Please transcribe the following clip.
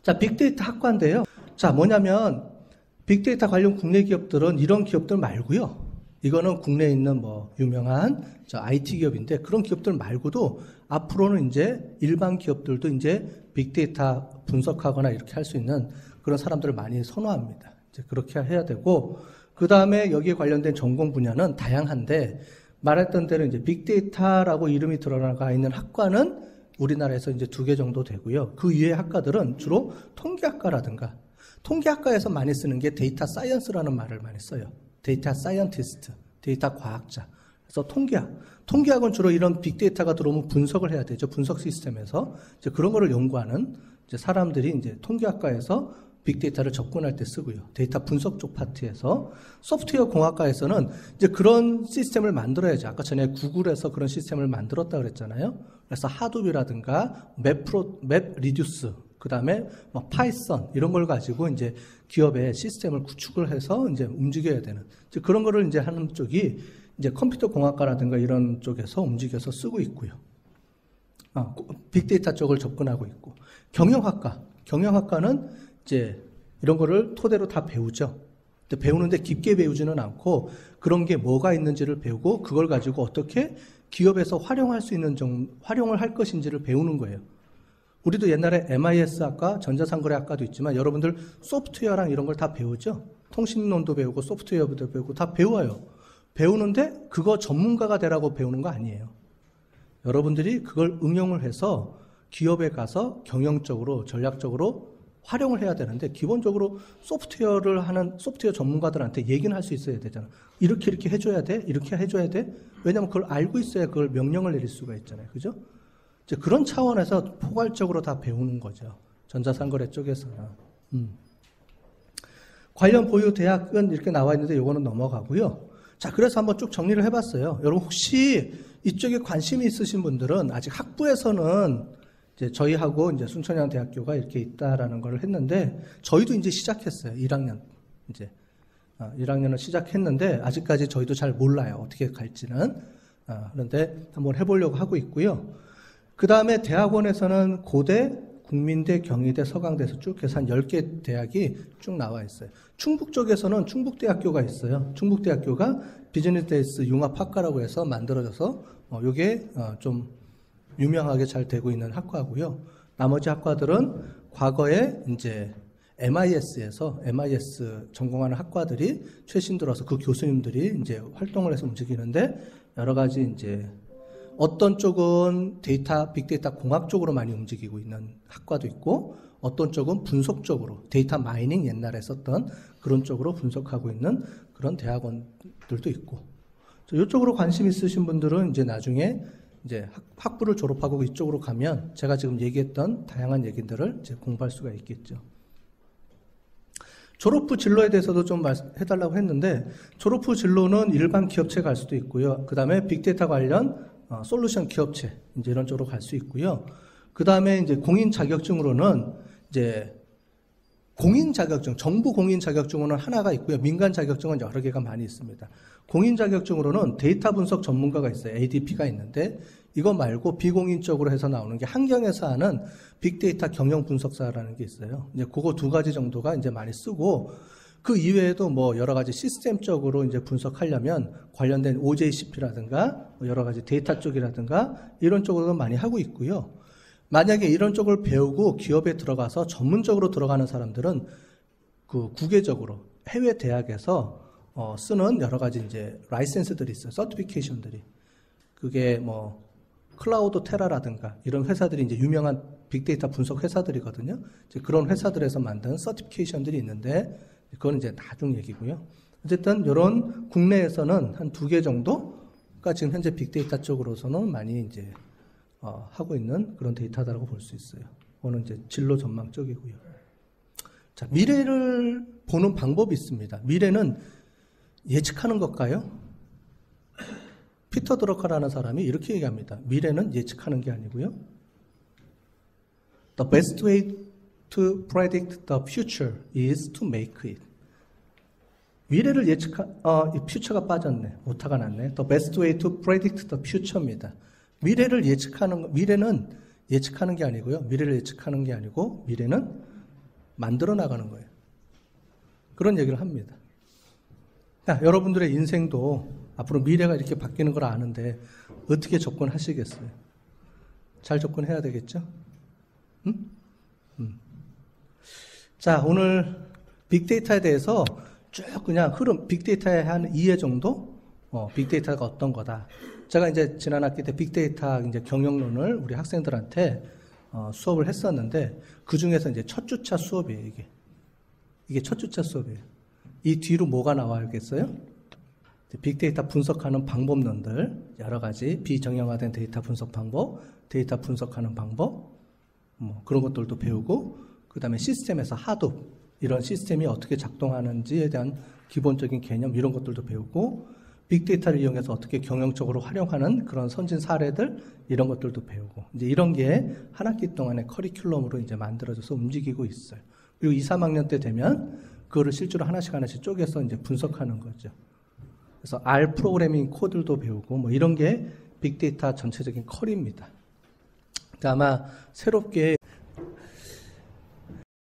자, 빅데이터 학과인데요. 자, 뭐냐면 빅데이터 관련 국내 기업들은 이런 기업들 말고요. 이거는 국내에 있는 뭐 유명한 IT 기업인데 그런 기업들 말고도 앞으로는 이제 일반 기업들도 이제 빅데이터 분석하거나 이렇게 할 수 있는 그런 사람들을 많이 선호합니다. 이제 그렇게 해야 되고, 그 다음에 여기에 관련된 전공 분야는 다양한데, 말했던 대로 이제 빅데이터라고 이름이 들어가 있는 학과는 우리나라에서 이제 2개 정도 되고요. 그 이외의 학과들은 주로 통계학과라든가, 통계학과에서 많이 쓰는 게 데이터 사이언스라는 말을 많이 써요. 데이터 사이언티스트, 데이터 과학자. 그래서 통계학은 주로 이런 빅데이터가 들어오면 분석을 해야 되죠. 분석 시스템에서 이제 그런 거를 연구하는 이제 사람들이 이제 통계학과에서 빅데이터를 접근할 때 쓰고요. 데이터 분석 쪽 파트에서 소프트웨어 공학과에서는 이제 그런 시스템을 만들어야죠. 아까 전에 구글에서 그런 시스템을 만들었다 그랬잖아요. 그래서 하둡이라든가 맵 리듀스, 그 다음에 뭐 파이썬 이런 걸 가지고 이제 기업의 시스템을 구축을 해서 이제 움직여야 되는 이제 그런 거를 이제 하는 쪽이 이제 컴퓨터 공학과라든가 이런 쪽에서 움직여서 쓰고 있고요. 빅데이터 쪽을 접근하고 있고, 경영학과는 이제 이런 거를 토대로 다 배우죠. 근데 배우는데 깊게 배우지는 않고 그런 게 뭐가 있는지를 배우고 그걸 가지고 어떻게 기업에서 활용할 수 있는 활용을 할 것인지를 배우는 거예요. 우리도 옛날에 MIS 학과, 전자상거래 학과도 있지만 여러분들 소프트웨어랑 이런 걸 다 배우죠. 통신론도 배우고 소프트웨어도 배우고 다 배워요. 배우는데 그거 전문가가 되라고 배우는 거 아니에요. 여러분들이 그걸 응용을 해서 기업에 가서 경영적으로, 전략적으로 활용을 해야 되는데, 기본적으로 소프트웨어를 하는 소프트웨어 전문가들한테 얘기는 할 수 있어야 되잖아. 이렇게 해줘야 돼? 이렇게 해줘야 돼? 왜냐면 그걸 알고 있어야 그걸 명령을 내릴 수가 있잖아요. 그죠? 이제 그런 차원에서 포괄적으로 다 배우는 거죠. 전자상거래 쪽에서는. 관련 보유 대학은 이렇게 나와 있는데 이거는 넘어가고요. 자, 그래서 한번 쭉 정리를 해봤어요. 여러분 혹시 이쪽에 관심이 있으신 분들은 아직 학부에서는 이제 저희하고 이제 순천향대학교가 이렇게 있다라는 걸 했는데, 저희도 이제 시작했어요. 1학년. 이제 1학년을 시작했는데 아직까지 저희도 잘 몰라요. 어떻게 갈지는. 그런데 한번 해보려고 하고 있고요. 그 다음에 대학원에서는 고대, 국민대, 경희대, 서강대에서 쭉 해서 한 10개 대학이 쭉 나와 있어요. 충북 쪽에서는 충북대학교가 있어요. 충북대학교가 비즈니스 융합학과라고 해서 만들어져서 요게 좀 유명하게 잘 되고 있는 학과고요. 나머지 학과들은 과거에 이제 MIS에서 MIS 전공하는 학과들이 최신 들어서 그 교수님들이 이제 활동을 해서 움직이는데, 여러 가지 이제 어떤 쪽은 빅데이터 공학 쪽으로 많이 움직이고 있는 학과도 있고, 어떤 쪽은 분석 쪽으로 데이터 마이닝 옛날에 썼던 그런 쪽으로 분석하고 있는 그런 대학원들도 있고, 이쪽으로 관심 있으신 분들은 이제 나중에 이제 학부를 졸업하고 이쪽으로 가면 제가 지금 얘기했던 다양한 얘기들을 이제 공부할 수가 있겠죠. 졸업 후 진로에 대해서도 좀 해달라고 했는데, 졸업 후 진로는 일반 기업체 갈 수도 있고요. 그 다음에 빅데이터 관련 솔루션 기업체 이제 이런 쪽으로 갈 수 있고요. 그 다음에 이제 공인 자격증으로는 이제 공인 자격증, 정부 공인 자격증으로는 하나가 있고요. 민간 자격증은 여러 개가 많이 있습니다. 공인 자격증으로는 데이터 분석 전문가가 있어요. ADP가 있는데, 이거 말고 비공인적으로 해서 나오는 게 한경에서 하는 빅데이터 경영 분석사라는 게 있어요. 이제 그거 2가지 정도가 이제 많이 쓰고, 그 이외에도 뭐 여러 가지 시스템적으로 이제 분석하려면 관련된 OJCP라든가 여러 가지 데이터 쪽이라든가 이런 쪽으로도 많이 하고 있고요. 만약에 이런 쪽을 배우고 기업에 들어가서 전문적으로 들어가는 사람들은 그 국외적으로 해외 대학에서 쓰는 여러 가지 이제 라이센스들이 있어요. 서티피케이션들이. 그게 뭐 클라우드 테라라든가 이런 회사들이 이제 유명한 빅데이터 분석 회사들이거든요. 이제 그런 회사들에서 만든 서티피케이션들이 있는데, 그건 이제 나중 얘기고요. 어쨌든 이런 국내에서는 한 2개 정도가 지금 현재 빅데이터 쪽으로서는 많이 이제 하고 있는 그런 데이터다라고 볼 수 있어요. 그거는 이제 진로 전망 쪽이고요. 자, 미래를 보는 방법이 있습니다. 미래는 예측하는 것일까요? 피터 드러커라는 사람이 이렇게 얘기합니다. 미래는 예측하는 게 아니고요. The best way to predict the future is to make it. 미래를 future가 빠졌네. 오타가 났네. The best way to predict the future입니다. 미래는 예측하는 게 아니고요. 미래를 예측하는 게 아니고, 미래는 만들어 나가는 거예요. 그런 얘기를 합니다. 야, 여러분들의 인생도 앞으로 미래가 이렇게 바뀌는 걸 아는데 어떻게 접근하시겠어요? 잘 접근해야 되겠죠? 응? 자, 오늘 빅데이터에 대해서 쭉 그냥 흐름, 빅데이터의 한 2회 정도? 빅데이터가 어떤 거다. 제가 이제 지난 학기 때 빅데이터 이제 경영론을 우리 학생들한테 수업을 했었는데, 그 중에서 이제 첫 주차 수업이에요, 이게. 이게 첫 주차 수업이에요. 이 뒤로 뭐가 나와야겠어요? 빅데이터 분석하는 방법론들, 여러 가지 비정형화된 데이터 분석 방법, 데이터 분석하는 방법, 그런 것들도 배우고, 그 다음에 시스템에서 하둡, 이런 시스템이 어떻게 작동하는지에 대한 기본적인 개념, 이런 것들도 배우고, 빅데이터를 이용해서 어떻게 경영적으로 활용하는 그런 선진 사례들, 이런 것들도 배우고, 이제 이런 게 한 학기 동안의 커리큘럼으로 이제 만들어져서 움직이고 있어요. 그리고 2, 3학년 때 되면 그거를 실제로 하나씩 쪼개서 이제 분석하는 거죠. 그래서 R 프로그래밍 코드도 배우고, 뭐 이런 게 빅데이터 전체적인 커리입니다. 그러니까 아마 새롭게